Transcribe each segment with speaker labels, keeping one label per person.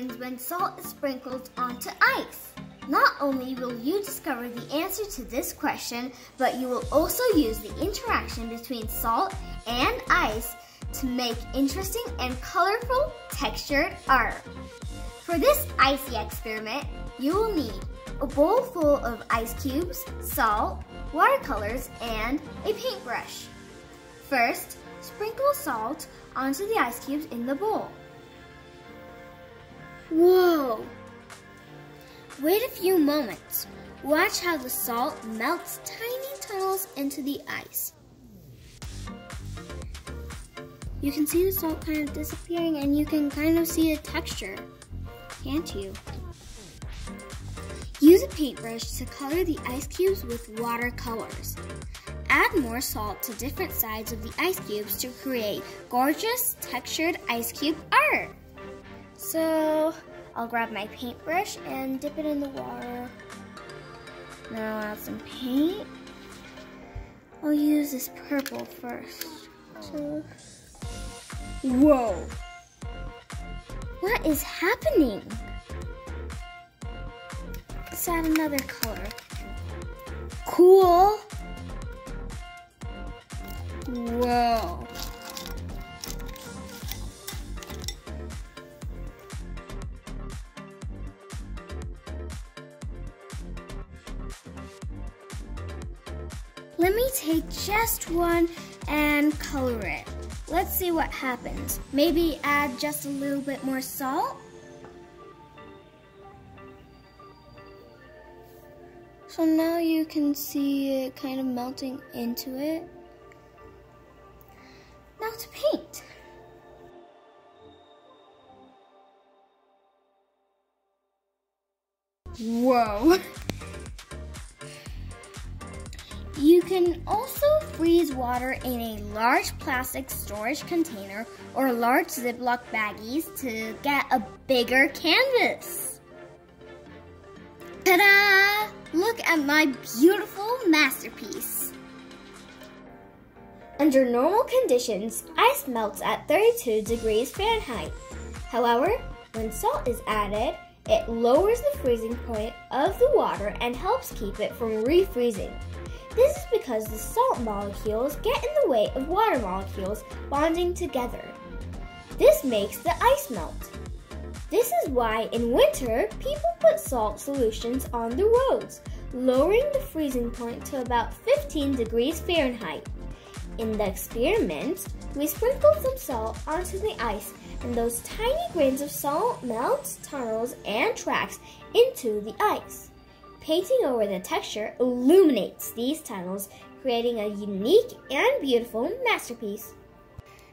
Speaker 1: happens when salt is sprinkled onto ice. Not only will you discover the answer to this question, but you will also use the interaction between salt and ice to make interesting and colorful textured art. For this icy experiment, you will need a bowl full of ice cubes, salt, watercolors, and a paintbrush. First, sprinkle salt onto the ice cubes in the bowl. Whoa! Wait a few moments. Watch how the salt melts tiny tunnels into the ice. You can see the salt kind of disappearing, and you can kind of see the texture, can't you? Use a paintbrush to color the ice cubes with watercolors. Add more salt to different sides of the ice cubes to create gorgeous textured ice cube art. So I'll grab my paintbrush and dip it in the water. Now I'll add some paint. I'll use this purple first. Whoa! What is happening? Let's add another color. Cool! Whoa! Let me take just one and color it. Let's see what happens. Maybe add just a little bit more salt. So now you can see it kind of melting into it. Now to paint. Whoa! You can also freeze water in a large plastic storage container or large Ziploc baggies to get a bigger canvas. Ta-da! Look at my beautiful masterpiece. Under normal conditions, ice melts at 32 degrees Fahrenheit. However, when salt is added, it lowers the freezing point of the water and helps keep it from refreezing. This is because the salt molecules get in the way of water molecules bonding together. This makes the ice melt. This is why in winter, people put salt solutions on the roads, lowering the freezing point to about 15 degrees Fahrenheit. In the experiment, we sprinkled some salt onto the ice, and those tiny grains of salt melt tunnels and tracks into the ice. Painting over the texture illuminates these tunnels, creating a unique and beautiful masterpiece.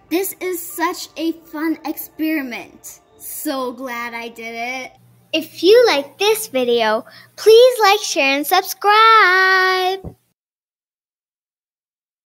Speaker 1: This is such a fun experiment. So glad I did it. If you like this video, please like, share, and subscribe.